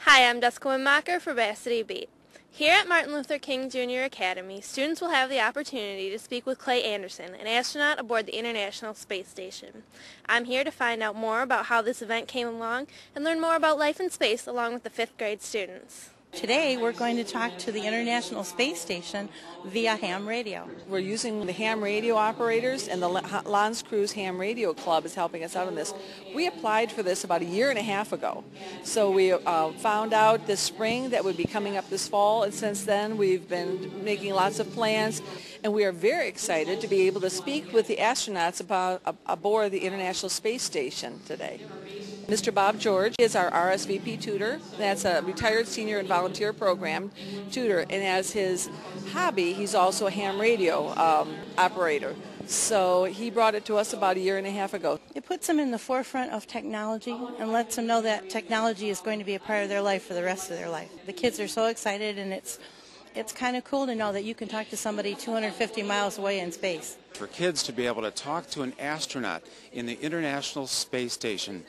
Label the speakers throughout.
Speaker 1: Hi, I'm Jessica Wennmacher for Varsity Beat. Here at Martin Luther King Jr. Academy, students will have the opportunity to speak with Clay Anderson, an astronaut aboard the International Space Station. I'm here to find out more about how this event came along and learn more about life in space along with the 5th grade students.
Speaker 2: Today we're going to talk to the International Space Station via ham radio.
Speaker 3: We're using the ham radio operators, and the Lons Cruise Ham Radio Club is helping us out on this. We applied for this about a year and a half ago. So we found out this spring that would be coming up this fall, and since then we've been making lots of plans, and we are very excited to be able to speak with the astronauts aboard the International Space Station today. Mr. Bob George is our RSVP tutor. That's a retired senior and volunteer program tutor, and as his hobby, he's also a ham radio operator. So he brought it to us about a year and a half ago.
Speaker 2: It puts them in the forefront of technology and lets them know that technology is going to be a part of their life for the rest of their life. The kids are so excited, and it's kind of cool to know that you can talk to somebody 250 miles away in space.
Speaker 4: For kids to be able to talk to an astronaut in the International Space Station,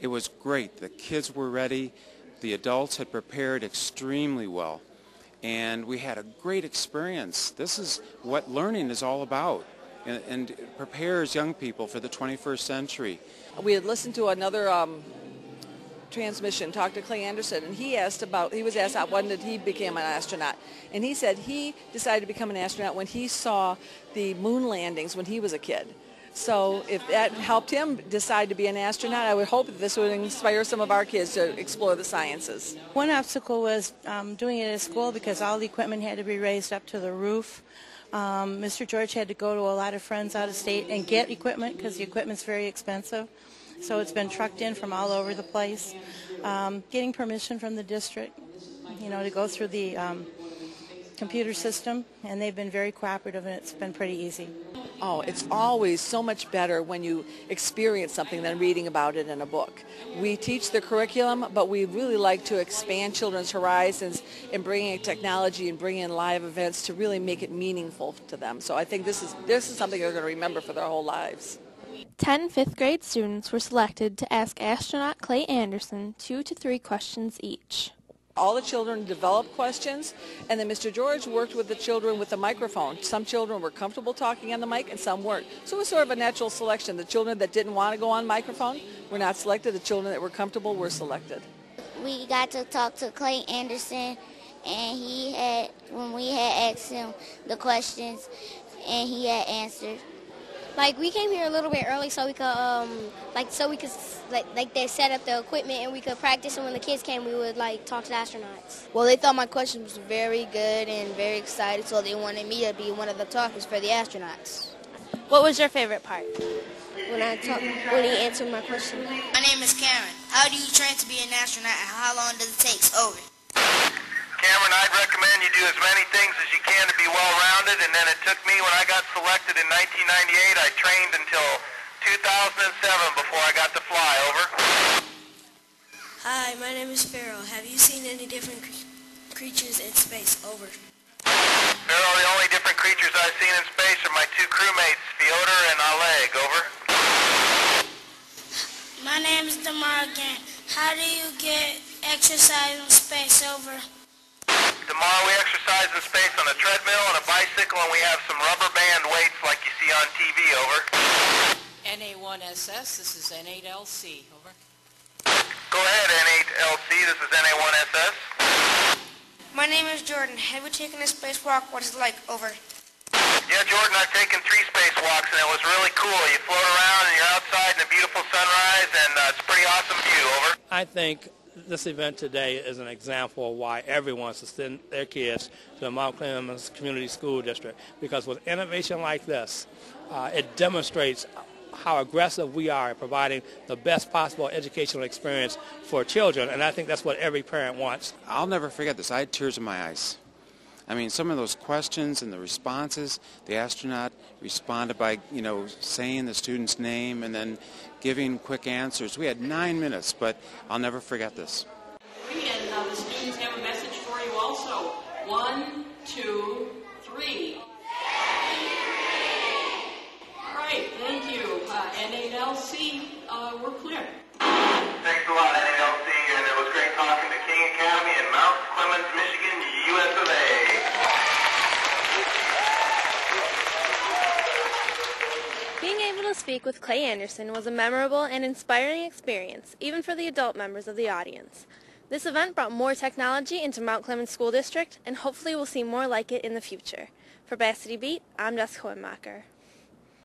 Speaker 4: it was great. The kids were ready. The adults had prepared extremely well. And we had a great experience. This is what learning is all about, and it prepares young people for the 21st century.
Speaker 3: We had listened to another transmission, talked to Clay Anderson, and he was asked when did he become an astronaut. And he said he decided to become an astronaut when he saw the moon landings when he was a kid. So if that helped him decide to be an astronaut, I would hope that this would inspire some of our kids to explore the sciences.
Speaker 2: One obstacle was doing it at school because all the equipment had to be raised up to the roof. Mr. George had to go to a lot of friends out of state and get equipment because the equipment's very expensive. So it's been trucked in from all over the place. Getting permission from the district, to go through the computer system, and they've been very cooperative, and it's been pretty easy.
Speaker 3: Oh, it's always so much better when you experience something than reading about it in a book. We teach the curriculum, but we really like to expand children's horizons and bring in technology and bring in live events to really make it meaningful to them. So I think this is something they're going to remember for their whole lives.
Speaker 1: 10 5th grade students were selected to ask astronaut Clay Anderson 2 to 3 questions each.
Speaker 3: All the children developed questions, and then Mr. George worked with the children with the microphone. Some children were comfortable talking on the mic and some weren't. So it was sort of a natural selection. The children that didn't want to go on microphone were not selected. The children that were comfortable were selected.
Speaker 5: We got to talk to Clay Anderson, and when we had asked him the questions, and he had answered.
Speaker 6: We came here a little bit early so we could, they set up the equipment and we could practice, and when the kids came, we would, talk to the astronauts.
Speaker 7: Well, they thought my question was very good and very excited, so they wanted me to be one of the talkers for the astronauts.
Speaker 1: What was your favorite part?
Speaker 6: When he answered my question.
Speaker 8: My name is Camren. How do you train to be an astronaut, and how long does it take? Over.
Speaker 9: Camren, I'd recommend you do as many things as you can to be well-rounded, and then it took me, when I got selected in 1998, I trained until 2007 before I got to fly. Over.
Speaker 8: Hi, my name is Pharaoh. Have you seen any different creatures in space? Over.
Speaker 9: Pharaoh, the only different creatures I've seen in space are my 2 crewmates, Fyodor and Oleg. Over.
Speaker 8: My name is Donna again. How do you get exercise in space? Over.
Speaker 9: Tomorrow we exercise in space on a treadmill and a bicycle, and we have some rubber band weights like you see on TV. Over.
Speaker 10: NA1SS, this is N8LC. Over.
Speaker 9: Go ahead, N8LC, this is NA1SS.
Speaker 8: My name is Jordan. Have you taken a spacewalk? What is it like? Over.
Speaker 9: Yeah, Jordan, I've taken 3 spacewalks, and it was really cool. You float around, and you're outside in a beautiful sunrise, and it's a pretty awesome view. Over.
Speaker 11: I think this event today is an example of why everyone should send their kids to the Mount Clemens Community School District, because with innovation like this, it demonstrates how aggressive we are at providing the best possible educational experience for children, and I think that's what every parent wants.
Speaker 4: I'll never forget this. I had tears in my eyes. I mean, some of those questions and the responses, the astronaut responded by, saying the student's name and then giving quick answers. We had 9 minutes, but I'll never forget this.
Speaker 10: And the students have a message for you also. 1, 2, 3. All right, thank you. N8LC, we're clear.
Speaker 9: Thanks a lot, NALC, and it was great talking to King
Speaker 1: to speak with Clay Anderson was a memorable and inspiring experience, even for the adult members of the audience. This event brought more technology into Mount Clemens School District, and hopefully we'll see more like it in the future. For Varsity Beat, I'm Jessica Wennmacher.